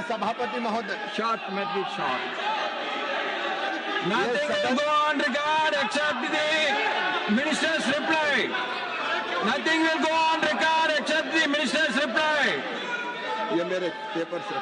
सभापति महोदय, short, make it short. Nothing will go on record except the minister's reply. Nothing will go on record except the minister's reply. ये मेरे paper से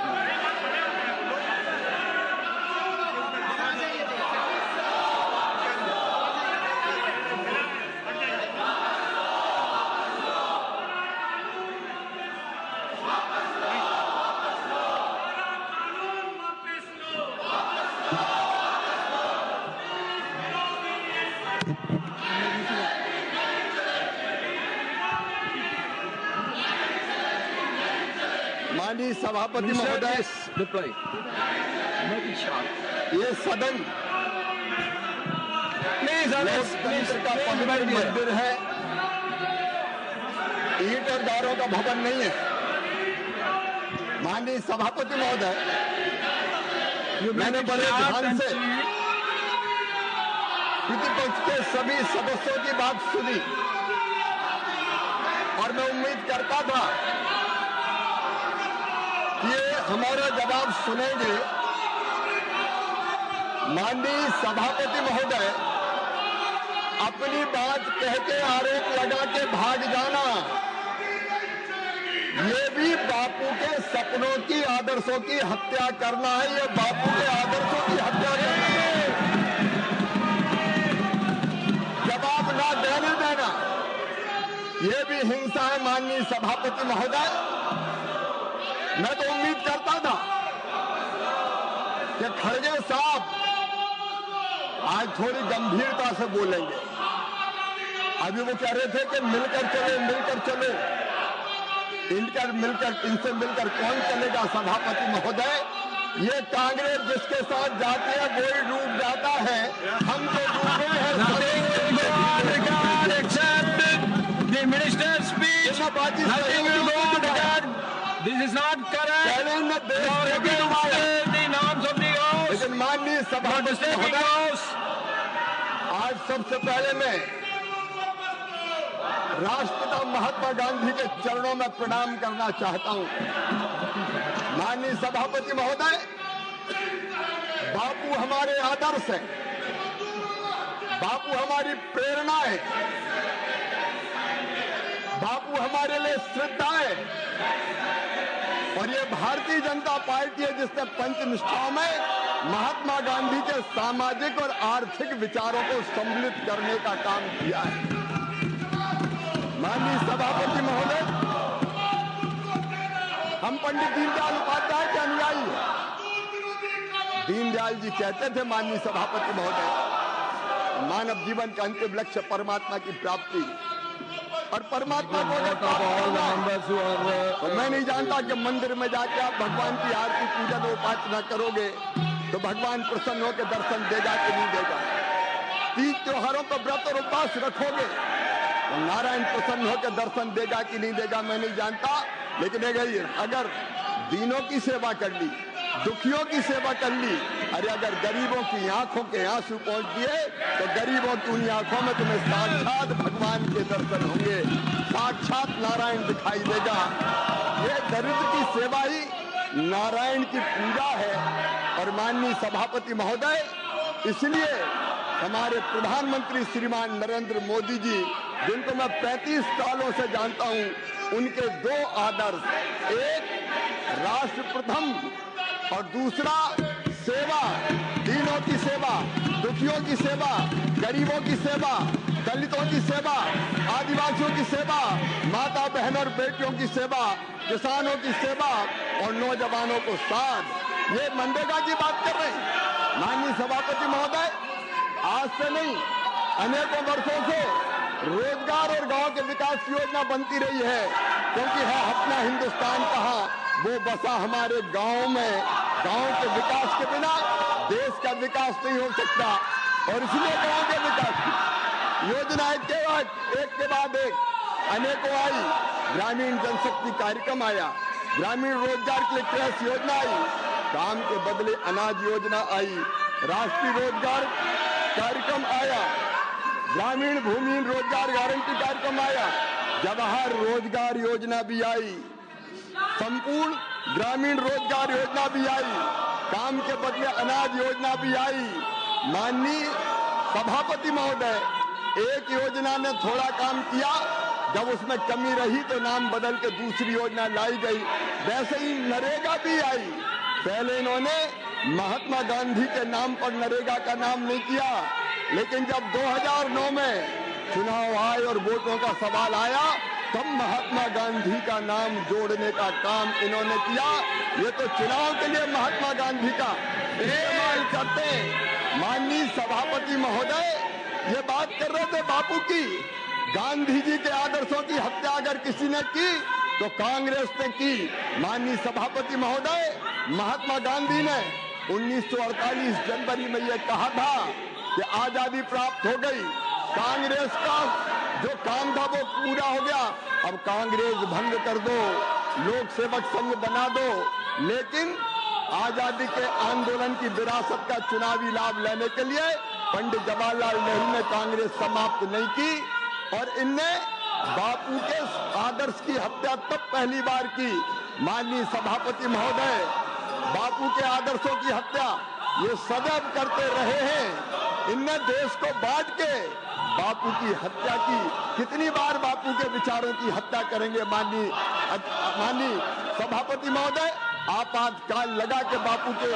माननीय सभापति महोदय, Reply. Make it short. ये सदन Please, others, please, लोकतंत्र का पवित्र मंदिर है, ईंट और दारों का भवन नहीं है। माननीय सभापति महोदय, मैंने बड़े ध्यान से प्रतिपक्ष के सभी सदस्यों की बात सुनी और मैं उम्मीद करता था ये हमारा जवाब सुनेंगे। माननीय सभापति महोदय, अपनी बात कह के आरोप लगा के भाग जाना, ये भी बापू के सपनों की, आदर्शों की हत्या करना है। ये बापू के आदर्शों की हत्या करना है। जवाब ना देने देना, ये भी हिंसा है। माननीय सभापति महोदय, मैं तो उम्मीद करता था कि खड़गे साहब आज थोड़ी गंभीरता से बोलेंगे। अभी वो कह रहे थे कि मिलकर चलो, मिलकर चलो, इनसे मिलकर कौन चलेगा। सभापति महोदय, ये कांग्रेस जिसके साथ जाती है वही डूब जाता है। हम तो डूबे हैं। This is not correct. The norms of the house. लेकिन माननीय सभापति महोदय, आज सबसे पहले मैं राष्ट्रपिता महात्मा गांधी के चरणों में प्रणाम करना चाहता हूं। माननीय सभापति महोदय, बापू हमारे आदर्श हैं, बापू हमारी प्रेरणा है, बापू हमारे लिए श्रद्धा है। और ये भारतीय जनता पार्टी है जिसने पंचनिष्ठाओं में महात्मा गांधी के सामाजिक और आर्थिक विचारों को सम्मिलित करने का काम किया है। माननीय सभापति महोदय, हम पंडित दीनदयाल उपाध्याय के अनुयायी हैं। दीनदयाल जी कहते थे, माननीय सभापति महोदय, मानव जीवन का अंतिम लक्ष्य परमात्मा की प्राप्ति, और परमात्मा को तो मैं नहीं जानता कि मंदिर में जाके आप भगवान की आरती पूजन उपासना करोगे तो भगवान प्रसन्न होकर दर्शन देगा कि नहीं देगा। तीज त्योहारों पर व्रत और उपवास रखोगे तो नारायण प्रसन्न होकर दर्शन देगा कि नहीं देगा, मैं नहीं जानता। लेकिन अगर दीनों की सेवा कर ली, दुखियों की सेवा कर ली, अरे अगर गरीबों की आंखों के आंसू पहुंच दिए तो गरीबों की उन आंखों में तुम्हें साक्षात भगवान के दर्शन होंगे, साक्षात नारायण दिखाई देगा। ये दरिद्र की सेवा ही नारायण की पूजा है। और माननीय सभापति महोदय, इसलिए हमारे प्रधानमंत्री श्रीमान नरेंद्र मोदी जी, जिनको मैं 35 सालों से जानता हूं, उनके दो आदर्श, एक राष्ट्र प्रथम और दूसरा सेवा, दीनों की सेवा, दुखियों की सेवा, गरीबों की सेवा, दलितों की सेवा, आदिवासियों की सेवा, माता बहन और बेटियों की सेवा, किसानों की सेवा और नौजवानों को साथ। ये मनरेगा की बात कर रहे हैं। माननीय सभापति महोदय, आज से नहीं, अनेकों वर्षों से रोजगार और गांव के विकास की योजना बनती रही है, क्योंकि है अपना हिंदुस्तान कहाँ, वो बसा हमारे गांव में। गांव के विकास के बिना देश का विकास नहीं हो सकता। और इसलिए गांव के विकास की योजनाएं एक के बाद एक अनेकों आई। ग्रामीण जनशक्ति कार्यक्रम आया, ग्रामीण रोजगार के लिए क्रैश योजना आई, काम के बदले अनाज योजना आई, राष्ट्रीय रोजगार कार्यक्रम आया, ग्रामीण भूमिहीन रोजगार गारंटी कार्यक्रम आया, जवाहर रोजगार योजना भी आई। संपूर्ण ग्रामीण रोजगार योजना भी आई, काम के बदले अनाज योजना भी आई। माननीय सभापति महोदय, एक योजना ने थोड़ा काम किया, जब उसमें कमी रही तो नाम बदल के दूसरी योजना लाई गई। वैसे ही नरेगा भी आई। पहले इन्होंने महात्मा गांधी के नाम पर नरेगा का नाम नहीं किया, लेकिन जब 2009 में चुनाव आए और वोटों का सवाल आया, तब महात्मा गांधी का नाम जोड़ने का काम इन्होंने किया। ये तो चुनाव के लिए महात्मा गांधी का इस्तेमाल करते। माननीय सभापति महोदय, ये बात कर रहे थे बापू की, गांधी जी के आदर्शों की हत्या अगर किसी ने की तो कांग्रेस ने की। माननीय सभापति महोदय, महात्मा गांधी ने 1948 जनवरी में यह कहा था कि आजादी प्राप्त हो गई, कांग्रेस का जो काम था वो पूरा हो गया, अब कांग्रेस भंग कर दो, लोक सेवक संघ बना दो। लेकिन आजादी के आंदोलन की विरासत का चुनावी लाभ लेने के लिए पंडित जवाहरलाल नेहरू ने कांग्रेस समाप्त नहीं की, और इनने बापू के आदर्श की हत्या तब पहली बार की। माननीय सभापति महोदय, बापू के आदर्शों की हत्या ये सदैव करते रहे हैं। इनने देश को बांट के बापू की हत्या की। कितनी बार बापू के विचारों की हत्या करेंगे? माननीय सभापति महोदय, आपातकाल लगा के बापू के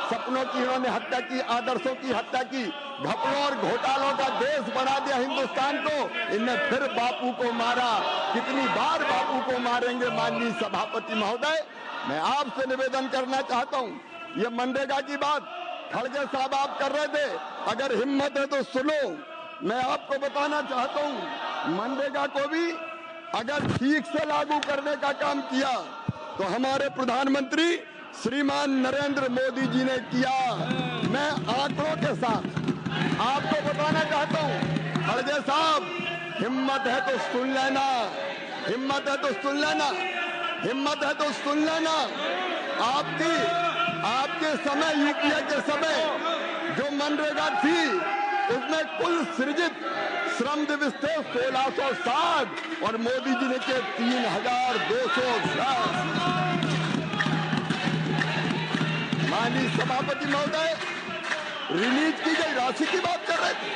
सपनों की इन्होंने हत्या की, आदर्शों की हत्या की, घपलों और घोटालों का देश बना दिया हिंदुस्तान को। इनने फिर बापू को मारा। कितनी बार बापू को मारेंगे? माननीय सभापति महोदय, मैं आपसे निवेदन करना चाहता हूँ, ये मनरेगा की बात खड़गे साहब आप कर रहे थे, अगर हिम्मत है तो सुनो। मैं आपको बताना चाहता हूँ, मनरेगा को भी अगर ठीक से लागू करने का काम किया तो हमारे प्रधानमंत्री श्रीमान नरेंद्र मोदी जी ने किया। मैं आंकड़ों के साथ आपको बताना चाहता हूँ, खड़गे साहब, हिम्मत है तो सुन लेना, हिम्मत है तो सुन लेना, हिम्मत है तो सुन लेना। आपके समय, यूपीए के समय जो मनरेगा थी, उसमें कुल सृजित श्रम दिवस थे 1660 और मोदी जी ने किए 3210। माननीय सभापति महोदय, रिलीज की गई राशि की बात कर रहे थे,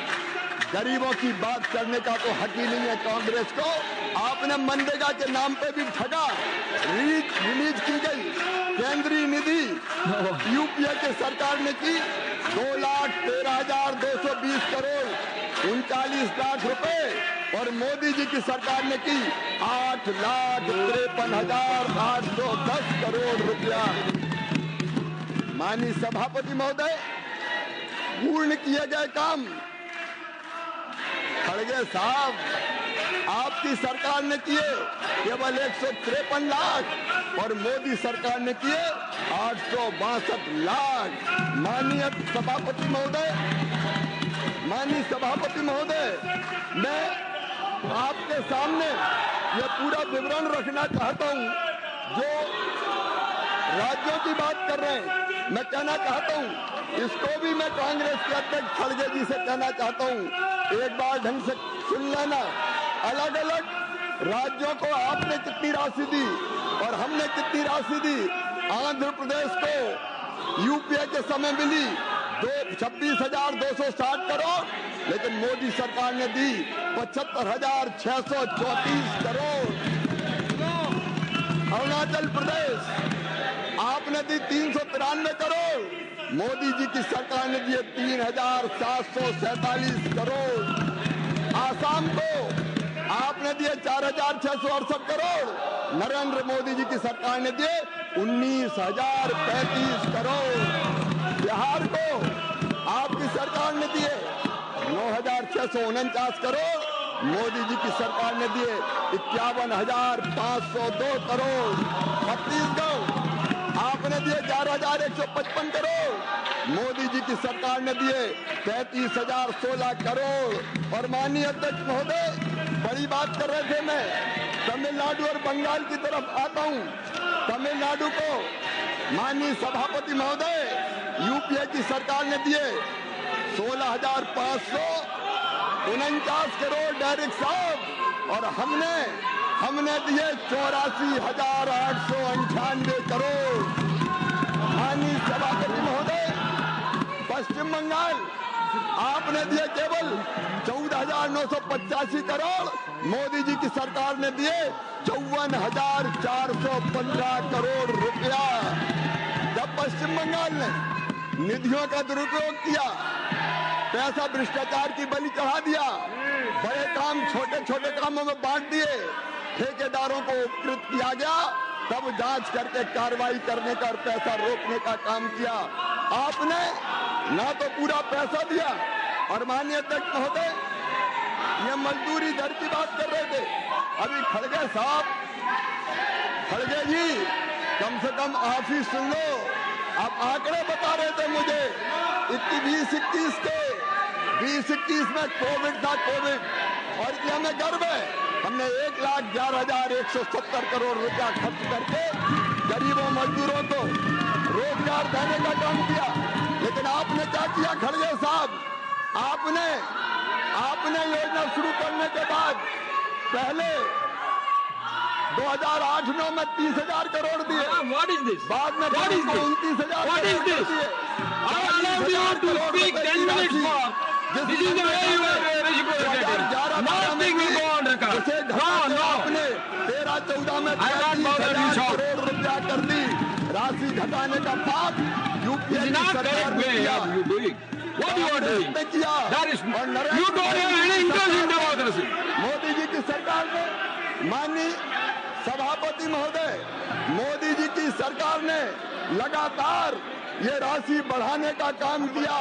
गरीबों की बात करने का तो हक ही नहीं है कांग्रेस को। आपने मनरेगा के नाम पे भी ठगा। रिलीज की गई केंद्रीय निधि यूपीए के सरकार ने की 2,13,220 करोड़ 39 लाख रुपए, और मोदी जी की सरकार ने की 8,53,810 करोड़ रुपया। माननीय सभापति महोदय, पूर्ण किए गए काम खड़गे साहब आपकी सरकार ने किए केवल 153 लाख, और मोदी सरकार ने किए 862 लाख। माननीय सभापति महोदय, मैं आपके सामने ये पूरा विवरण रखना चाहता हूँ। जो राज्यों की बात कर रहे हैं, मैं कहना चाहता हूँ, इसको भी मैं कांग्रेस के अध्यक्ष खड़गे जी से कहना चाहता हूँ, एक बार ढंग से सुन लेना। अलग अलग राज्यों को आपने कितनी राशि दी और हमने कितनी राशि दी। आंध्र प्रदेश को यूपीए के समय मिली 26,260 करोड़, लेकिन मोदी सरकार ने दी 75,634 करोड़। अरुणाचल प्रदेश आपने दी 393 करोड़, मोदी जी की सरकार ने दिए 3,747 करोड़। आसाम को आपने दिए 4,668 करोड़, नरेंद्र मोदी जी की सरकार ने दिए 19,035 करोड़। बिहार को आपकी सरकार ने दिए 9,649 करोड़, मोदी जी की सरकार ने दिए 51,502 करोड़। छत्तीसगढ़ आपने दिए 11,155 करोड़, मोदी जी की सरकार ने दिए 33,016 करोड़। और माननीय अध्यक्ष महोदय, बड़ी बात कर रहे थे, मैं तमिलनाडु और बंगाल की तरफ आता हूं। तमिलनाडु को माननीय सभापति महोदय यूपीए की सरकार ने दिए 16,549 करोड़ डायरेक्ट साहब, और हमने हमने दिए 84,898 करोड़। माननीय सभापति महोदय, पश्चिम बंगाल आपने दिए केवल 14,985 करोड़। मोदी जी की सरकार ने दिए 54,415 करोड़ रुपया। जब पश्चिम बंगाल ने निधियों का दुरुपयोग किया, पैसा भ्रष्टाचार की बलि चढ़ा दिया, बड़े काम छोटे छोटे कामों में बांट दिए, ठेकेदारों को उपकृत किया गया, तब जांच करके कार्रवाई करने का और पैसा रोकने का काम किया। आपने ना तो पूरा पैसा दिया, और माननीय अध्यक्ष महोदय, ये मजदूरी दर की बात कर रहे थे अभी खड़गे साहब। खड़गे जी, कम से कम आप ही सुन लो। आप आंकड़े बता रहे थे मुझे 2021 के 2021 में कोविड था, कोविड, और ये हमें गर्व है, हमने 1,11,170 करोड़ रुपया खर्च करके गरीबों मजदूरों को रोजगार देने का काम किया। लेकिन आपने क्या किया खड़गे साहब? आपने योजना शुरू करने के बाद पहले 2008-9 में 30,000 करोड़ दिए। What is this? बाद में 29,000 What is this? I allow you to speak 10 minutes more. This is the way you are reciprocating. Nothing will go on record. No. आपने 13-14 में 30,000 करोड़ रुपया कर दी। राशि घटाने का पाप यूपीए की सरकार ने किया। What you are doing? That is, you don't have any interest in democracy. Modi ji की सरकार ने, माननीय सभापति महोदय, मोदी जी की सरकार ने लगातार ये राशि बढ़ाने का काम किया।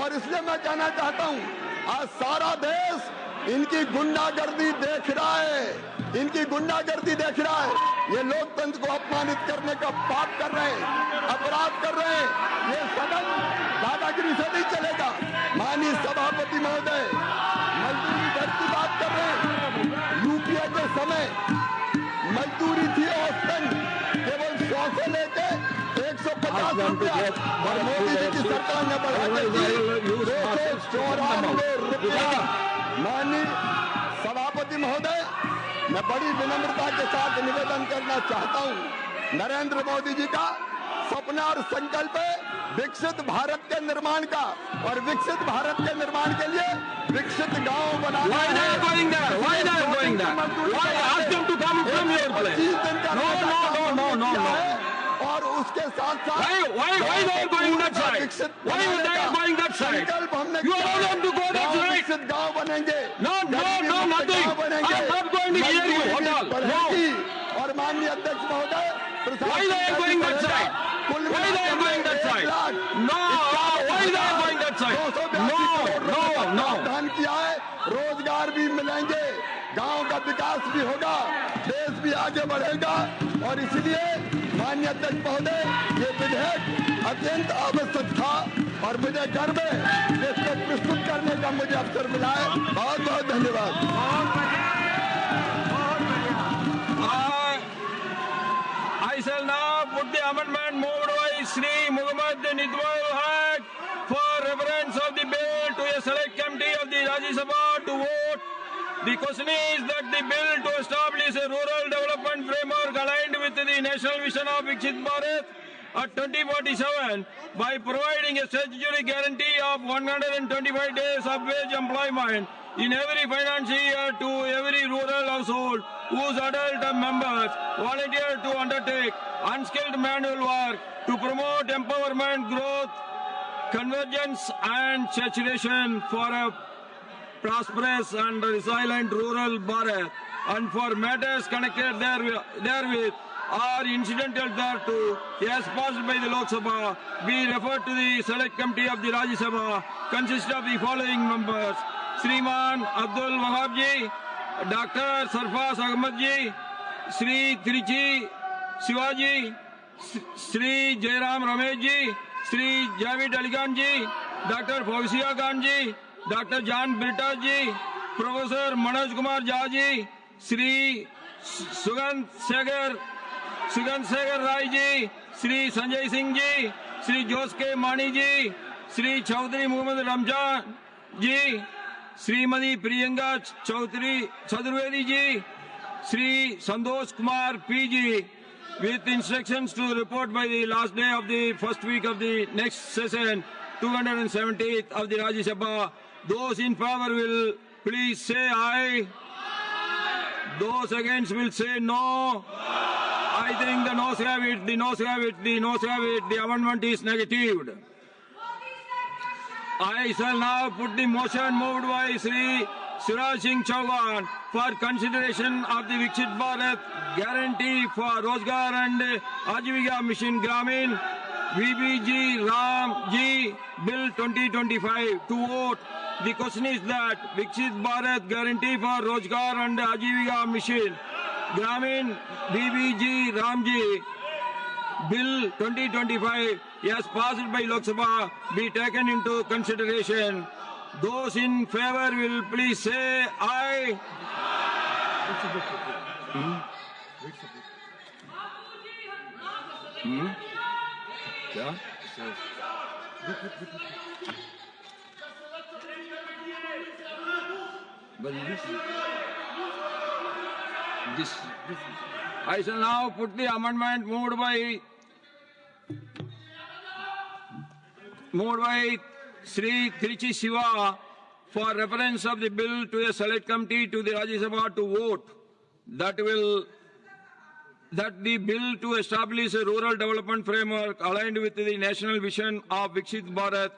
और इसलिए मैं कहना चाहता हूं, आज सारा देश इनकी गुंडागर्दी देख रहा है, इनकी गुंडागर्दी देख रहा है। ये लोकतंत्र को अपमानित करने का पाप कर रहे हैं, अपराध कर रहे हैं। ये सदन दादागिरी से नहीं चलेगा। माननीय सभापति महोदय, मजदूरी दर की बात कर रहे हैं। यूपीए के समय मजदूरी थी औसतन केवल 100 से लेके 150 रुपया, और मोदी जी की सरकार ने बढ़ा के दी 294 रुपया। माननीय सभापति महोदय, मैं बड़ी विनम्रता के साथ निवेदन करना चाहता हूं, नरेंद्र मोदी जी का सपना और संकल्प है विकसित भारत के निर्माण का, और विकसित भारत के निर्माण के लिए विकसित गांव बनाना। Why they are going there? Why they are going there? Why ask them to come from your place? No. और उसके साथ साथ Why they are going that side? Why they are going that side? You allow them to go that side? विकसित गांव बनेंगे। No, nothing. I'm not going to hear you. Hold on. No. और माननीय अध्यक्ष महोदय, Why they are going that side? Why they are going that side? No. Why they are going that side? No. दान किया है, रोजगार भी मिलेंगे, गांव का विकास भी होगा, देश भी आगे बढ़ेगा। और इसलिए माननीय अध्यक्ष महोदय, ये विधेयक अत्यंत आवश्यक था, और मुझे गर्व है कि इसको प्रस्तुत करने का मुझे अवसर मिला है। बहुत बहुत धन्यवाद। I shall now put the amendment moved by Sri Muhammad Nidwal Haq for reference of the bill to a select committee of the Rajya Sabha to vote. The question is that the bill to establish a rural development framework aligned with the national vision of Viksit Bharat at 2047 by providing a statutory guarantee of 125 days of wage employment in every financial year to every rural household whose adult members volunteer to undertake unskilled manual work to promote empowerment, growth, convergence and saturation for a prosperous and resilient rural Bharat, and for matters connected therewith or incidental thereto, as passed by the Lok Sabha, be referred to the Select Committee of the Rajya Sabha, consist of the following members: Shriman Abdul Wahab ji, Dr. Sarfaz Ahmad ji, Shri Trichy Shivaji, Shri Jairam Ramesh ji, Shri Javid Ali Khan ji, Dr. Fauziya Khan ji, Dr. John Britta ji, Professor Manoj Kumar Jha ji, Shri Sugant Segar Rai ji, Shri Sanjay Singh ji, Shri Jos K. Mani ji, Shri Chaudhary Muhammad Ramjan ji, Srimati Priyanka Chaudhary Chaturvedi ji, Sri Santosh Kumar PG with instructions to report by the last day of the first week of the next session, 270th of the Rajya Sabha. Those in favor will please say aye. Those against will say no. I think the noes have it, the noes have it, the noes have it. The amendment is negatived. I shall now put the motion moved by Sri Shivraj Singh Chauhan for consideration of the Viksit Bharat Guarantee for Rozgar and Ajivika Mission Gramin VBG Ramji Bill 2025 to vote. The question is that Viksit Bharat Guarantee for Rozgar and Ajivika Mission Gramin VBG Ramji Bill 2025 as passed by Lok Sabha be taken into consideration. Those in favor will please say aye. Yeah. But this I shall now put the amendment moved by Sri Trichy Siva for reference of the bill to a select committee to the Rajya Sabha to vote that the bill to establish a rural development framework aligned with the national vision of Viksit Bharat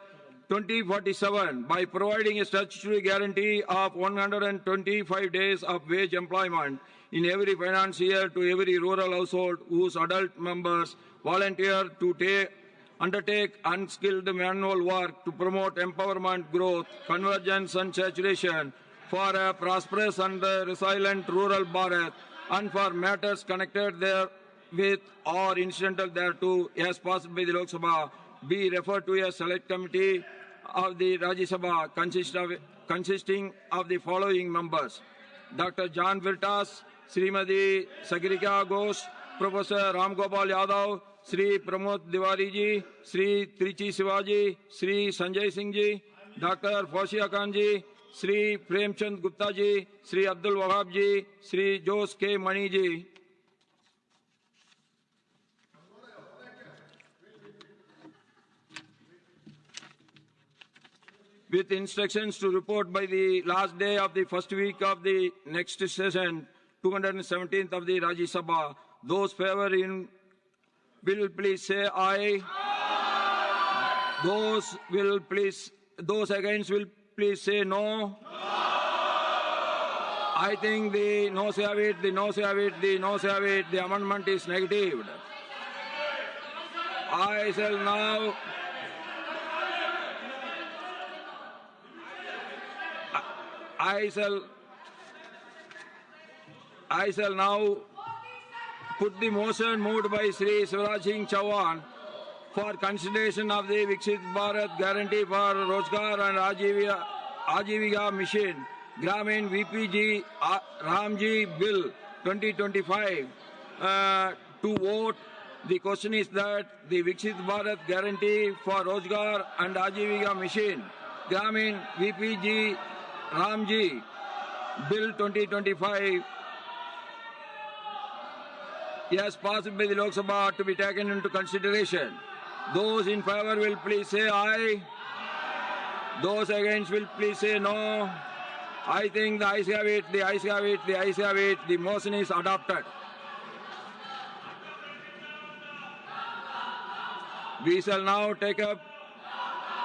2047 by providing a statutory guarantee of 125 days of wage employment in every finance year to every rural household whose adult members volunteer to undertake unskilled manual work to promote empowerment, growth, convergence and saturation for a prosperous and resilient rural Bharat and for matters connected therewith or incidental thereto as passed by the Lok Sabha be referred to a select committee of the Rajya Sabha consisting of the following members: Dr. John Virtas, Srimati Sagarika Ghosh, Professor Ram Gopal Yadav, Sri Pramod Tiwari ji, Sri Trichy Sivaji, Sri Sanjay Singh ji, Dr. Fauziya Khan ji, Sri Premchand Gupta ji, Sri Abdul Wahab ji, Sri Jose K. Mani ji. With instructions to report by the last day of the first week of the next session, 217th of the Rajya Sabha, those favoring will please say aye. Those against will please say no. I think the noes have it, the noes have it, the noes have it. The amendment is negative. I shall now put the motion moved by Sri Shivraj Singh Chauhan for consideration of the Viksit Bharat Guarantee for Rozgar and Ajivika Mission Gramin VPG Ramji Bill 2025 to vote. The question is that the Viksit Bharat Guarantee for Rozgar and Ajivika Mission Gramin VPG Ramji Bill 2025 as passed by the Lok Sabha to be taken into consideration. Those in favor will please say aye. Those against will please say no. I think the ayes have it, the ayes have it, the ayes have it. The motion is adopted. We shall now take up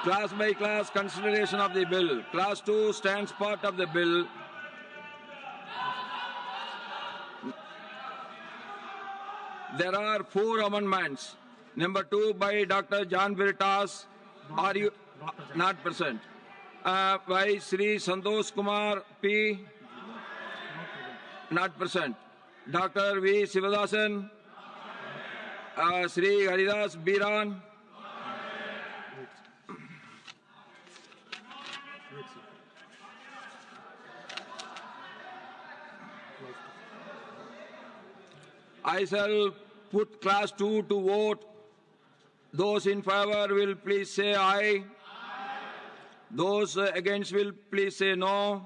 class by class consideration of the bill. Class 2 stands part of the bill. There are 4 amendments. Number 2 by Dr. John Virtas, are you not present? By Sri Santosh Kumar P, not present. Dr. V. Sivadasan, Sri Haridas Biran, I shall put class 2 to vote. Those in favor will please say aye. Those against will please say no.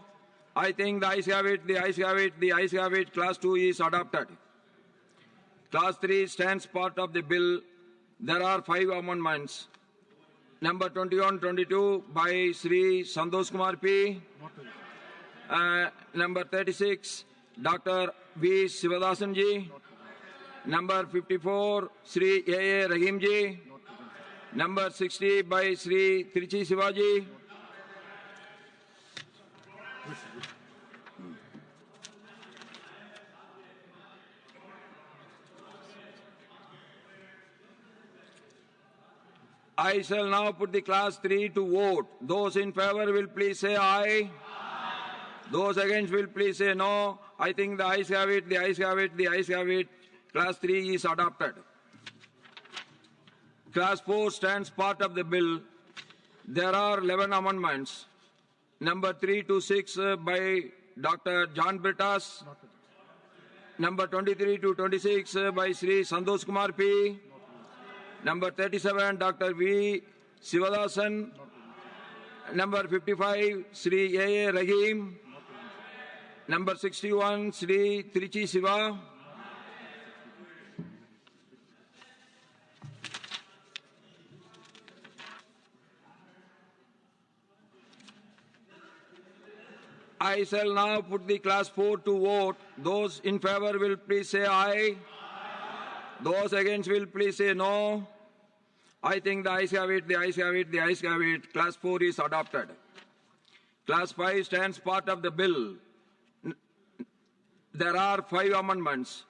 I think the ayes have it, the ayes have it, the ayes have it. Class 2 is adopted. Class 3 stands part of the bill. There are 5 amendments. Number 21, 22 by Sri Santosh Kumar P. Number 36, Dr. V. Sivadasan ji. Number 54, Sri A. Rahim ji. Number 60 by Sri Trichi Sivaji. I shall now put the class 3 to vote. Those in favor will please say aye. Those against will please say no. I think the ayes have it, the ayes have it, the ayes have it. Class 3 is adopted. Class 4 stands part of the bill. There are 11 amendments. Number 3 to 6 by Dr. John Brittas. Number 23 to 26 by Sri Santosh Kumar P. Number 37, Dr. V. Sivadasan. Number 55, Sri A. Rahim. Number 61, Sri Trichi Siva. I shall now put the class 4 to vote. Those in favor will please say aye. Those against will please say no. I think the ayes have it, the ayes have it, the ayes have it. Class 4 is adopted. Class 5 stands part of the bill. There are 5 amendments.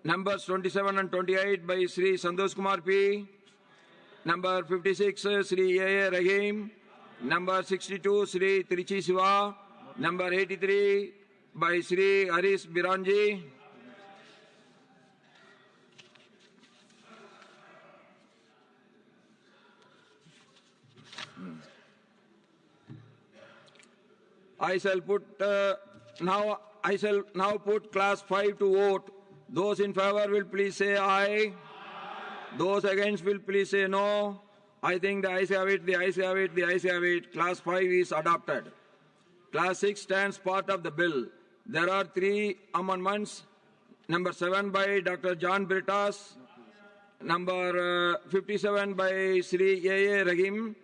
Numbers 27 and 28 by Sri Santosh Kumar P. Number 56, Sri A. Rahim. Number 62, Sri Trichi Siva. Number 83 by Sri Haris Biranji. I shall now put class 5 to vote. Those in favor will please say aye. Those against will please say no. I think the ayes have it, the ayes have it, the ayes have it. Class 5 is adopted. Class 6 stands part of the bill. There are 3 amendments. Number 7 by Dr. John Brittas. Number 57 by Sri A. Rahim.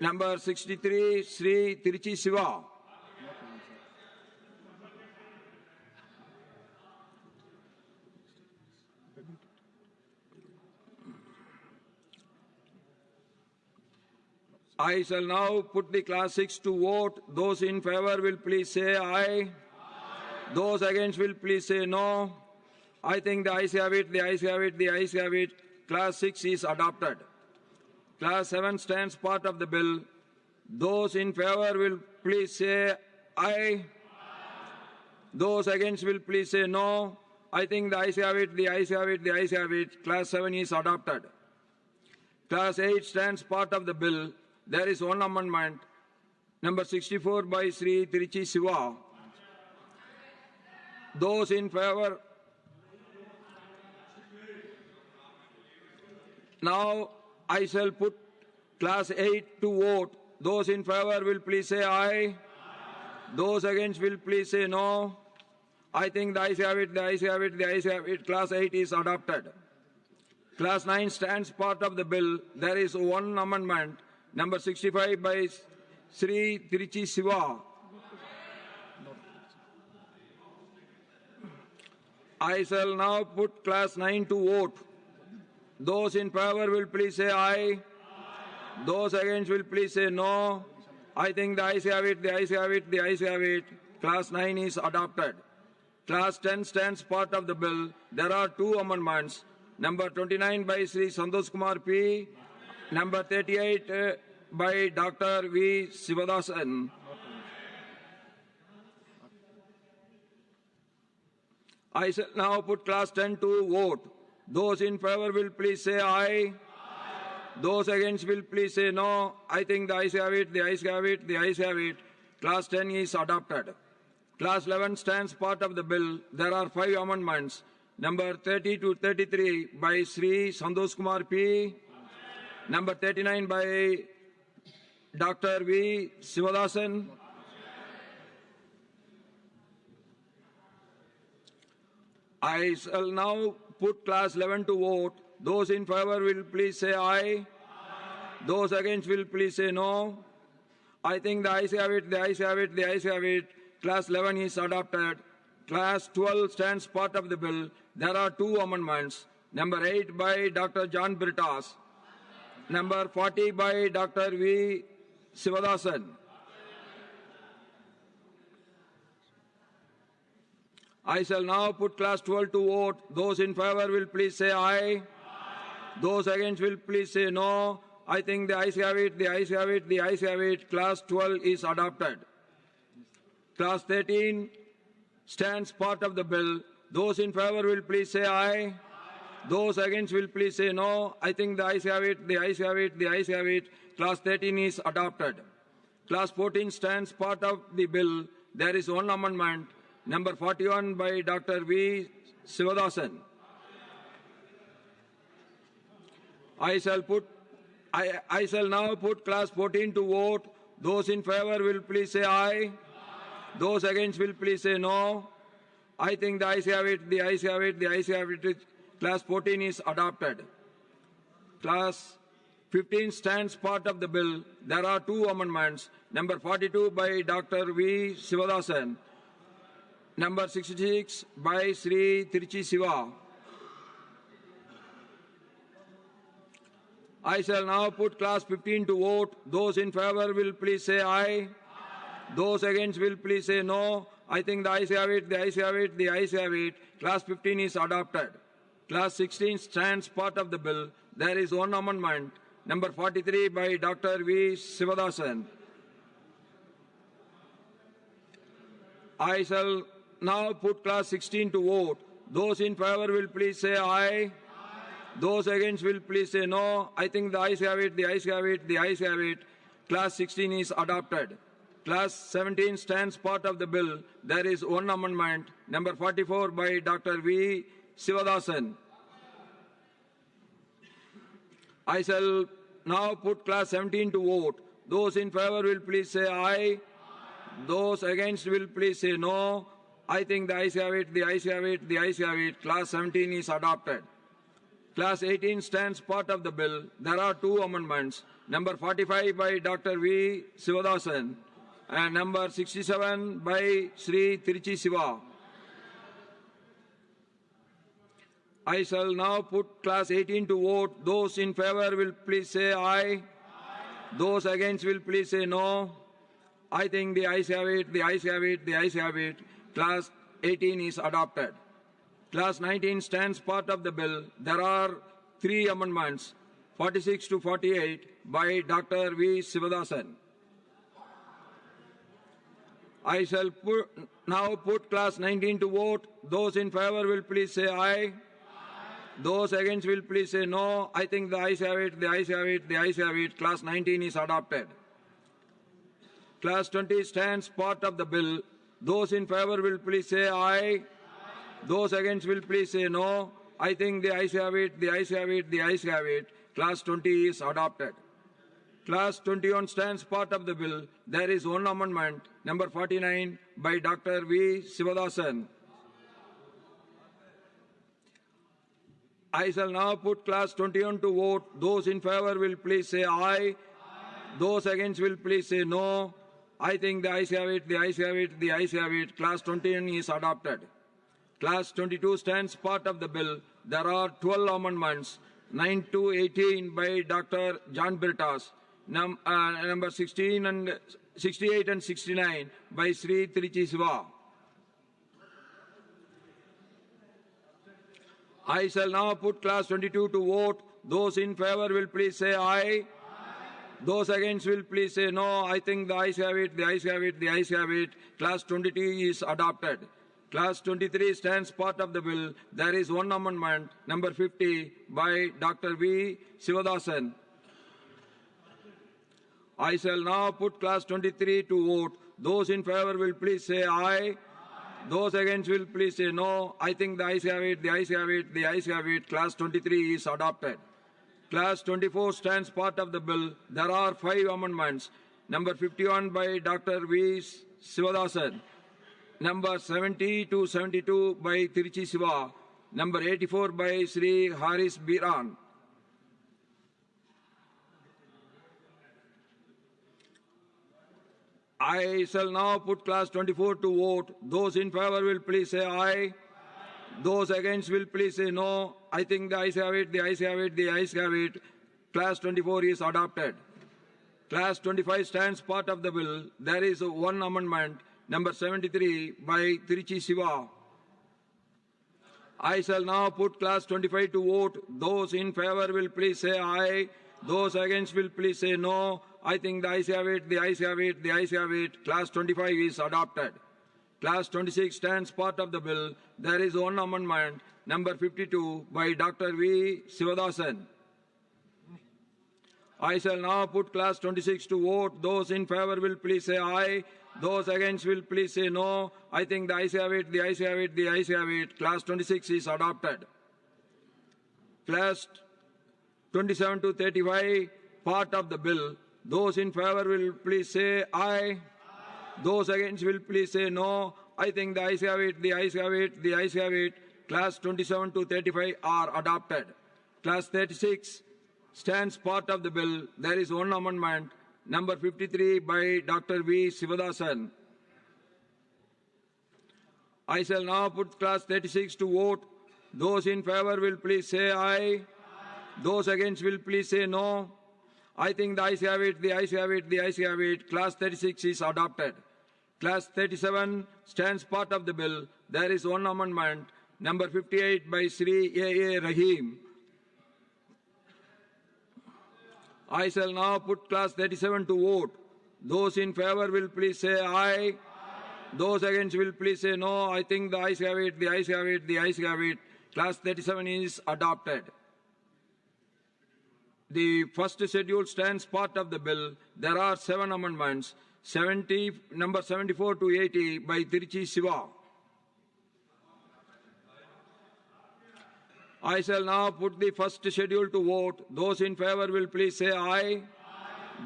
Number 63, Sri Trichi Siva. I shall now put the class 6 to vote. Those in favor will please say aye. Those against will please say no. I think the ayes have it, the ayes have it, the ayes have it. Class 6 is adopted. Class 7 stands part of the bill. Those in favor will please say aye. Those against will please say no. I think the ayes have it, the ayes have it, the ayes have it. Class 7 is adopted. Class 8 stands part of the bill. There is 1 amendment. Number 64 by Sri Trichi Siva. Those in favor. Now I shall put class 8 to vote. Those in favor will please say aye. Those against will please say no. I think the ayes have it, the ayes have it, the ayes have it. Class 8 is adopted. Class 9 stands part of the bill. There is 1 amendment. Number 65 by Sri Trichi Siva. I shall now put class 9 to vote. Those in favor will please say aye. Those against will please say no. I think the ayes have it, the ayes have it, the ayes have it. Class 9 is adopted. Class 10 stands part of the bill. There are 2 amendments. Number 29 by Sri Santosh Kumar P. Number 38 by Dr. V. Sivadasan. I shall now put class 10 to vote. Those in favor will please say aye. Those against will please say no. I think the ayes have it, the ayes have it, the ayes have it. Class 10 is adopted. Class 11 stands part of the bill. There are 5 amendments. Number 30 to 33 by Sri Santosh Kumar P. Number 39 by Dr. V. Sivadasan. I shall now put class 11 to vote. Those in favor will please say aye. Those against will please say no. I think the ayes have it, the ayes have it, the ayes have it. Class 11 is adopted. Class 12 stands part of the bill. There are two amendments. Number 8 by Dr. John Britas. Number 40 by Dr. V. Sivadasan. I shall now put class 12 to vote. Those in favor will please say aye. Those against will please say no. I think the ayes have it, the ayes have it, the ayes have it. Class 12 is adopted. Class 13 stands part of the bill. Those in favor will please say aye. Those against will please say no. I think the ayes have it, the ayes have it, the ayes have it. Class 13 is adopted. Class 14 stands part of the bill. There is one amendment. Number 41 by Dr. V. Sivadasan. I shall now put class 14 to vote. Those in favor will please say aye. Those against will please say no. I think the ayes have it, the ayes have it, the ayes have it. Class 14 is adopted. Class 15 stands part of the bill. There are two amendments. Number 42 by Dr. V. Sivadasan. Number 66 by Sri Tiruchi Siva. I shall now put class 15 to vote. Those in favor will please say aye. Those against will please say no. I think the ayes have it, the ayes have it, the ayes have it. Class 15 is adopted. Class 16 stands part of the bill. There is one amendment. Number 43 by Dr. V. Sivadasan. I shall now put class 16 to vote. Those in favor will please say aye. Those against will please say no. I think the ayes have it, the ayes have it, the ayes have it. Class 16 is adopted. Class 17 stands part of the bill. There is one amendment. Number 44 by Dr. V. Sivadasan. I shall now put class 17 to vote. Those in favor will please say aye. Those against will please say no. I think the ayes have it, the ayes have it, the ayes have it. Class 17 is adopted. Class 18 stands part of the bill. There are two amendments. Number 45 by Dr. V. Sivadasan and number 67 by Sri Tiruchi Siva. I shall now put class 18 to vote. Those in favor will please say aye. Those against will please say no. I think the ayes have it, the ayes have it, the ayes have it. Class 18 is adopted. Class 19 stands part of the bill. There are three amendments, 46 to 48 by Dr. V. Sivadasan. I shall now put class 19 to vote. Those in favor will please say aye. Those against will please say no. I think the ayes have it, the ayes have it, the ayes have it. Class 19 is adopted. Class 20 stands part of the bill. Those in favor will please say aye. Those against will please say no. I think the ayes have it, the ayes have it, the ayes have it. Class 20 is adopted. Class 21 stands part of the bill. There is one amendment, number 49, by Dr. V. Sivadasan. I shall now put class 21 to vote. Those in favor will please say aye. Those against will please say no. I think the ayes have it, the ayes have it, the ayes have it. Class 21 is adopted. Class 22 stands part of the bill. There are 12 amendments, 9 to 18 by Dr. John Britas, number 16 and 68 and 69 by Sri Tiruchi Siva. I shall now put class 22 to vote. Those in favor will please say aye. Those against will please say no. I think the ayes have it, the ayes have it, the ayes have it. Class 22 is adopted. Class 23 stands part of the bill. There is one amendment, number 50, by Dr. V. Sivadasan. I shall now put class 23 to vote. Those in favor will please say aye. Those against will please say no. I think the ayes have it, the ayes have it, the ayes have it. Class 23 is adopted. Class 24 stands part of the bill. There are 5 amendments. Number 51 by Dr. V. Sivadasan. number 70 to 72 by Tiruchi Siva, number 84 by Sri Haris Biran. I shall now put class 24 to vote. Those in favor will please say aye. Those against will please say no. I think the ayes have it, the ayes have it, the ayes have it. Class 24 is adopted. Class 25 stands part of the bill. There is one amendment, number 73 by Tiruchi Siva. I shall now put class 25 to vote. Those in favor will please say aye. Those against will please say no. I think the ayes have it, the ayes have it, the ayes have it. Class 25 is adopted. Class 26 stands part of the bill. There is one amendment, number 52 by Dr. V. Sivadasan. I shall now put class 26 to vote. Those in favor will please say aye. Those against will please say no. I think the ayes have it, the ayes have it, the ayes have it. Class 26 is adopted. Class 27 to 35, part of the bill. Those in favor will please say aye. Those against will please say no. I think the ayes have it, the ayes have it, the ayes have it. Class 27 to 35 are adopted. Class 36 stands part of the bill. There is one amendment, number 53 by Dr. V. Sivadasan. I shall now put class 36 to vote. Those in favor will please say aye. Those against will please say no. I think the ayes have it, the ayes have it, the ayes have it. Class 36 is adopted. Class 37 stands part of the bill. There is one amendment, number 58 by Sri A.A. Rahim. I shall now put class 37 to vote. Those in favor will please say aye. Those against will please say no. I think the ayes have it, the ayes have it, the ayes have it. Class 37 is adopted. The first schedule stands part of the bill. There are 7 amendments, number 74 to 80 by Tiruchi Siva. I shall now put the first schedule to vote. Those in favor will please say aye.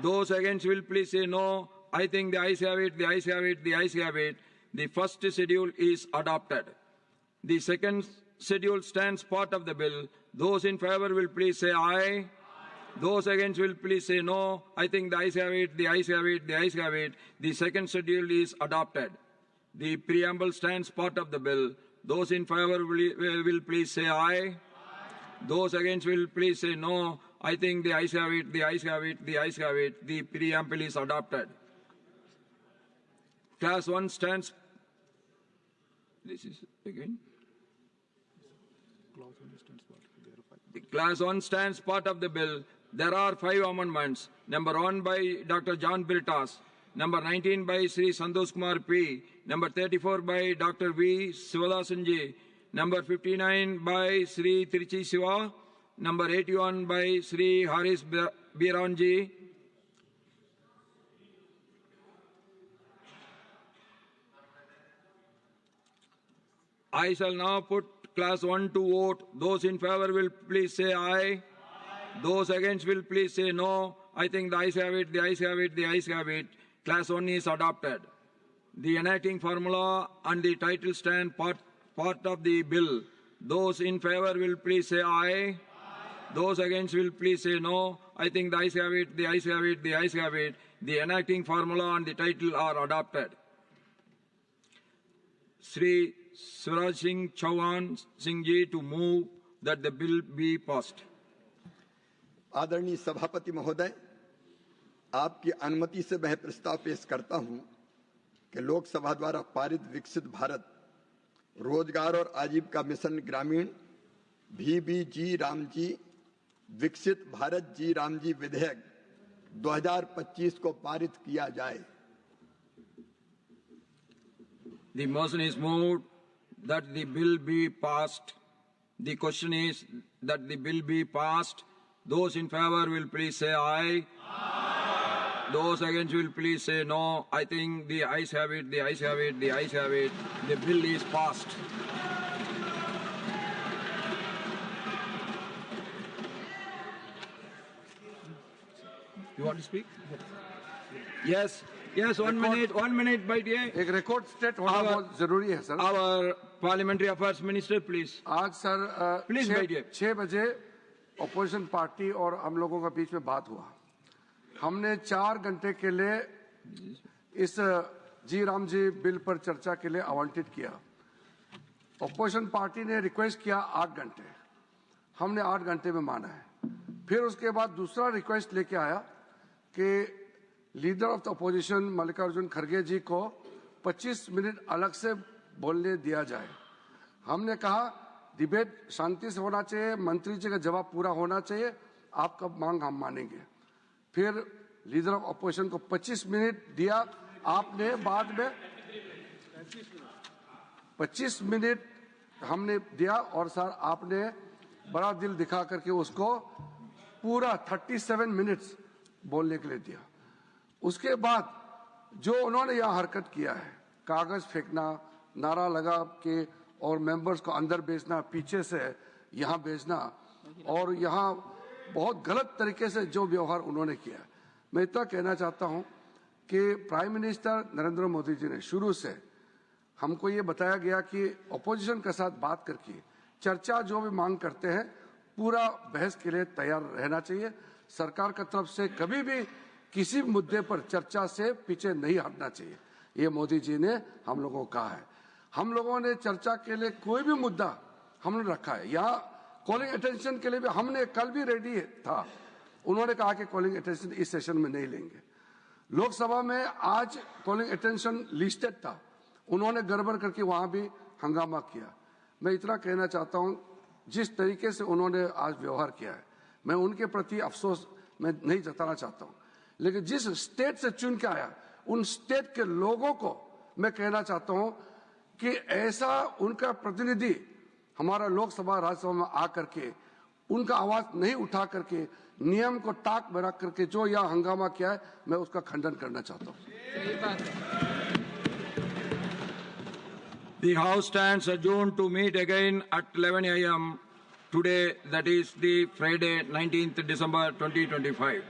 Those against will please say no. I think the ayes have it, the ayes have it, the ayes have it. The first schedule is adopted. The second schedule stands part of the bill. Those in favor will please say aye. Those against will please say no. I think the ayes have it, the ayes have it, the ayes have it. The second schedule is adopted. The preamble stands part of the bill. Those in favor will please say aye. Those against will please say no. I think the ayes have it, the ayes have it, the ayes have it. The preamble is adopted. Class 1 stands. This is again. Class 1 stands part of the bill. There are 5 amendments. Number 1 by Dr. John Biritas. Number 19 by Sri Santosh Kumar P. Number 34 by Dr. V. Sivadasanji. Number 59 by Sri Tiruchi Siva. Number 81 by Sri Haris Biranji. I shall now put class 1 to vote. Those in favor will please say aye. Those against will please say no. I think the ayes have it, the ayes have it, the ayes have it. Class 1 is adopted. The enacting formula and the title stand part of the bill. Those in favor will please say aye. Those against will please say no. I think the ayes have it, the ayes have it, the ayes have it. The enacting formula and the title are adopted. Sri Suraj Singh Chauhan Singh ji to move that the bill be passed. आदरणीय सभापति महोदय, आपकी अनुमति से मैं प्रस्ताव पेश करता हूं कि लोकसभा द्वारा पारित विकसित भारत रोजगार और आजीविका मिशन ग्रामीण VBG रामजी विकसित भारत जी रामजी विधेयक 2025 को पारित किया जाए. The motion is moved that the bill be passed. The question is that the bill be passed. Those in favor will please say aye. Aye. Those against will please say no. I think the ayes have it, the ayes have it, the ayes have it. The bill is passed. You want to speak? Yes. Yes, 1 minute, बैठिए. एक record state होना बहुत जरूरी है sir. Our parliamentary affairs minister, please. आज sir Please बैठिए. 6 बजे opposition party और हम लोगों के बीच में बात हुआ. हमने 4 घंटे के लिए इस जी राम जी बिल पर चर्चा के लिए आवंटित किया. अपोजिशन पार्टी ने रिक्वेस्ट किया 8 घंटे. हमने 8 घंटे में माना है. फिर उसके बाद दूसरा रिक्वेस्ट लेके आया कि leader of the opposition Mallikarjun खड़गे जी को 25 मिनट अलग से बोलने दिया जाए. हमने कहा डिबेट शांति से होना चाहिए, मंत्री जी का जवाब पूरा होना चाहिए, आपका मांग हम मानेंगे. फिर लीडर ऑफ अपोजिशन को 25 मिनट दिया. आपने बाद में 25 मिनट हमने दिया और सर आपने बड़ा दिल दिखा करके उसको पूरा 37 मिनट्स बोलने के लिए दिया. उसके बाद जो उन्होंने यहाँ हरकत किया है, कागज फेंकना, नारा लगा के और मेंबर्स को अंदर भेजना, पीछे से यहाँ भेजना और यहाँ बहुत गलत तरीके से जो व्यवहार उन्होंने किया. मैं इतना कहना चाहता हूँ कि प्राइम मिनिस्टर नरेंद्र मोदी जी ने शुरू से हमको ये बताया गया कि अपोजिशन के साथ बात करके चर्चा जो भी मांग करते हैं पूरा बहस के लिए तैयार रहना चाहिए. सरकार की तरफ से कभी भी किसी मुद्दे पर चर्चा से पीछे नहीं हटना चाहिए. ये मोदी जी ने हम लोगों को कहा है. हम लोगों ने चर्चा के लिए कोई भी मुद्दा हमने रखा है. यहाँ कॉलिंग अटेंशन के लिए भी हमने कल भी रेडी था. उन्होंने कहा कि कॉलिंग अटेंशन इस सेशन में नहीं लेंगे. लोकसभा में आज कॉलिंग अटेंशन लिस्टेड था, उन्होंने गड़बड़ करके वहां भी हंगामा किया. मैं इतना कहना चाहता हूं, जिस तरीके से उन्होंने आज व्यवहार किया है मैं उनके प्रति अफसोस मैं नहीं जताना चाहता हूं, लेकिन जिस स्टेट से चुन के आया उन स्टेट के लोगों को मैं कहना चाहता हूं कि ऐसा उनका प्रतिनिधि हमारा लोकसभा राज्यसभा में आकर के उनका आवाज नहीं उठा करके नियम को ताक में रख करके जो यहाँ हंगामा किया है मैं उसका खंडन करना चाहता हूं. The House stands adjourned to meet again at 11 a.m. today, that is the Friday, 19th December 2025.